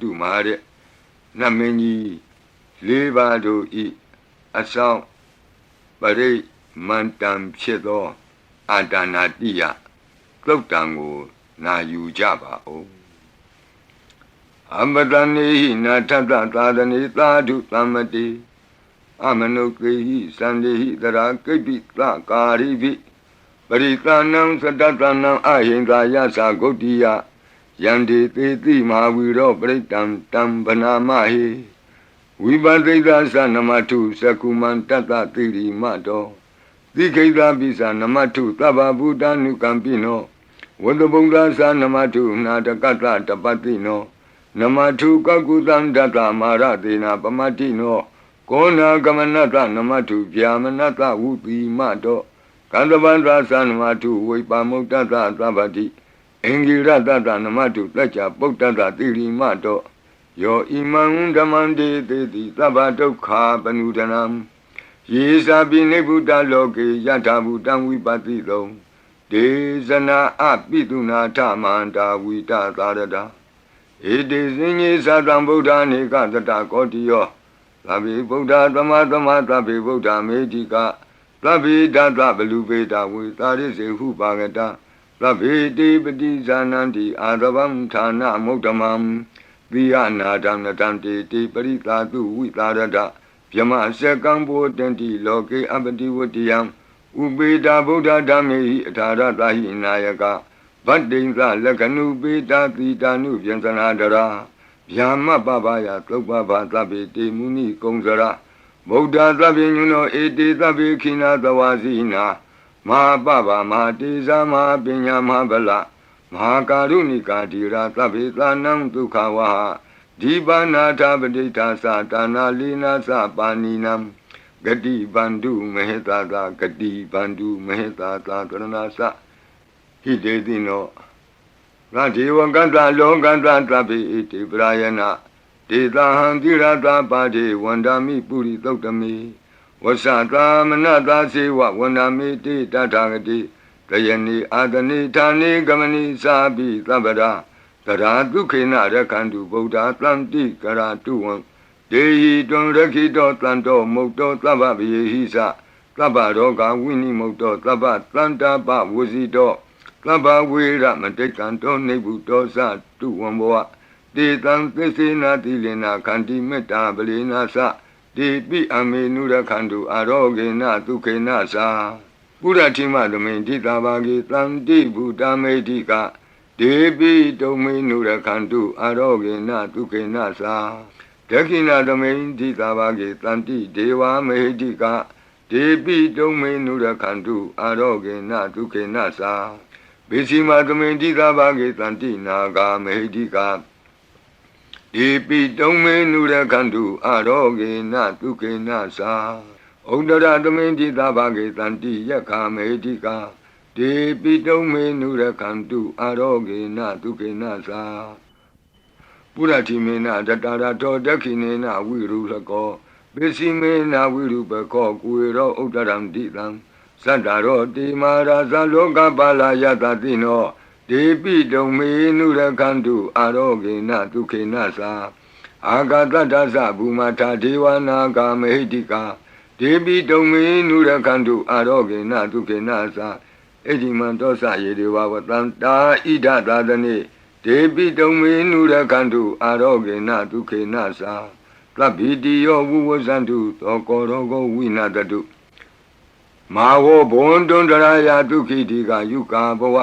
တုမာတဲ့နမင်းကြီးလေးပါးတို့ဤအဆောင်ပရိမန္တံဖြစ်သောအာဒါနာတိယသုတ်တံကိုနာယူကြပါဦးအမတနေဟိနာထတသာသနေသာဓုသမ္မတိအမနုကေဟိသန္တေဟိတရာကိပိသကာရိပိပရိသနံသတ္တတနံအဟိန္ဒာယသဂုတ်တိယယန္တိသေတိမဟာဝီရောပရိတံတံဗနာမဟိဝိပသိဒသနမထုသကုမန္တတတိရိမတောတိခိတပိသနမထုသဗ္ဗဗုဒ္ဓ ानु ကံပိနောဝတ္တဗုဒ္ဓသနမထုနာတကတတပတိနောနမထုကကုသံတတမာရတေနာပမတိနောကောနာကမနတနမထုဗျာမနတဝုတိမတောကန္တဗန္ဒသနမထုဝိပါမုတ္တသသဗ္ဗတိအင်္ဂိရတတနမထုတัจจပုတ္တတတိရိမတောယောဣမံဓမ္မံတေတိသဗ္ဗဒုက္ခပနုဒနံယေသာပိနိဗ္ဗုတလောကေယထာဘူတံဝိပတိတုံဒေဇနာအပိတုနာထမန္တာဝိတသာရတာဧတေစဉ္ညေသတံဗုဒ္ဓနေကတတကောတိယောသဗ္ဗေဗုဒ္ဓသမသမသဗ္ဗေဗုဒ္ဓမေတိကသဗ္ဗေတသဗလူပေတဝေသာရိစေဟုပါကတသဗ္ဗေတေပတိဇာနန္တိအာသဗံဌာနမုဒ္ဓမံသီယနာဒံနတံတေတိပရိသာတုဝိသာရတဗျမစကံဘောတန္တိလောကေအပတိဝတ္တယံဥပေတာဗုဒ္ဓဓမ္မေဟိအထာရတဟိနာယကဗတ္တိံသလက္ခဏုပေတာတိတာနုဗျံသနာဒရာဗျာမပပယသုပ္ပဗသဗ္ဗေတေမုနိကုံစရဗုဒ္ဓသဗ္ဗညုနောဧတေသဗ္ဗေခိနာသဝါစီနာမဟာပပမဟာတေဇာမဟာပညာမဟာဗလမဟာကာရုဏိကာဓိရာသဗ္ဗေသာနံဒုက္ခဝဟဒီပါဏာထပဋိဋ္ဌာသတာနာလီနာသပါဏိနံဂတိဗန္ဓုမဟေတာသာဂတိဗန္ဓုမဟေတာသာကရဏသဟိတေတိနောငါဒေဝကတ္တလောကတ္တသဗ္ဗေဣတိပရာယနာဒေတာဟံတိရတာပါတိဝန္ဒာမိပုရိသုတ်တမေဝဆတာမနတာစေဝဝန္ဒာမိတိတထာဂတိတယနိအာတနိဌာနိဂမနိသာပိသဗ္ဗရာတရာဒုခေနရခန္တုဗုဒ္ဓသံတိကရာတုဝံဒေဟိတွံရခိတောတန်တောမုတ်တောသဗ္ဗဗယေဟိသသဗ္ဗရောဂဝိနိမုတ်တောသဗ္ဗတန္တာပဝစီတောသဗ္ဗဝေရမတိကံတောနိဗ္ဗုတောသတုဝံဘောတေတံသစ္စေနာတိလေနာခန္တိမေတ္တာပလေနာသတေပိအမေနုရခန္တုအာရောဂေနဒုခေနသာပုရတိမသမိန်တိတာဘာဂေတံတိဗုဒ္ဓမေတိကဒေပိတုံမေနုရခန္တုအာရောဂေနဒုခေနသာဒခိဏသမိန်တိတာဘာဂေတံတိဒေဝမေတိကဒေပိတုံမေနုရခန္တုအာရောဂေနဒုခေနသာဘေစီမသမိန်တိတာဘာဂေတံတိနာဂာမေတိကဒေပိတုံမေနုရခန္တုအာရောဂေနဒုခေနသာဩဒရသမိန်တိတာဘာဂေတံတိယက္ခာမေတိကဒေပိတုံမေနုရခန္တုအာရောဂေနဒုခေနသာပုရတိမေနတတရာတောဒခိနေနဝိရုလကောပိစီမေနဝိရုပကောကုေရောဥဒ္ဒရံတိတံသတ္တရောတိမာရာဇလောကပါလာယတတိနောဒေပိတုံမေနုရခန္တုအာရောဂေနဒုခေနသာအာဂတတသဘူမထာဒေဝနာဂာမေဟိတိကာဒေပိတုံမေနုရခန္တုအာရောဂေနဒုခေနသာဣတိမံတောသယေဒေဝဝတံတာဣဒသာသနေဒေပိတုံမေနုရခန္တုအာရောဂေနဒုခေနသာသဗ္ဗိတိယောဝုဝဇန္တုသောကောရောဂောဝိနာတတုမာဝဘွန်တွန်တရာယဒုခိတိကယုကာဘဝ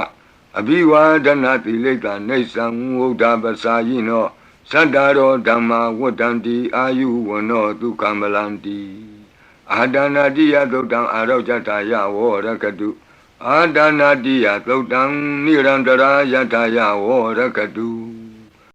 အဘိဝါဒနာတိလိကနေသံဝုဒ္ဓပစာယိနောသတ္တရောဓမ္မာဝတ္တံတိအာယုဝနောဒုက္ခမလန္တိအာဒါနာတိယသုတ်တံအာရောဇတာယဝရကတုအာဒါနာတိယသုတ်တံနိရန္တရာယထာယဝရကတု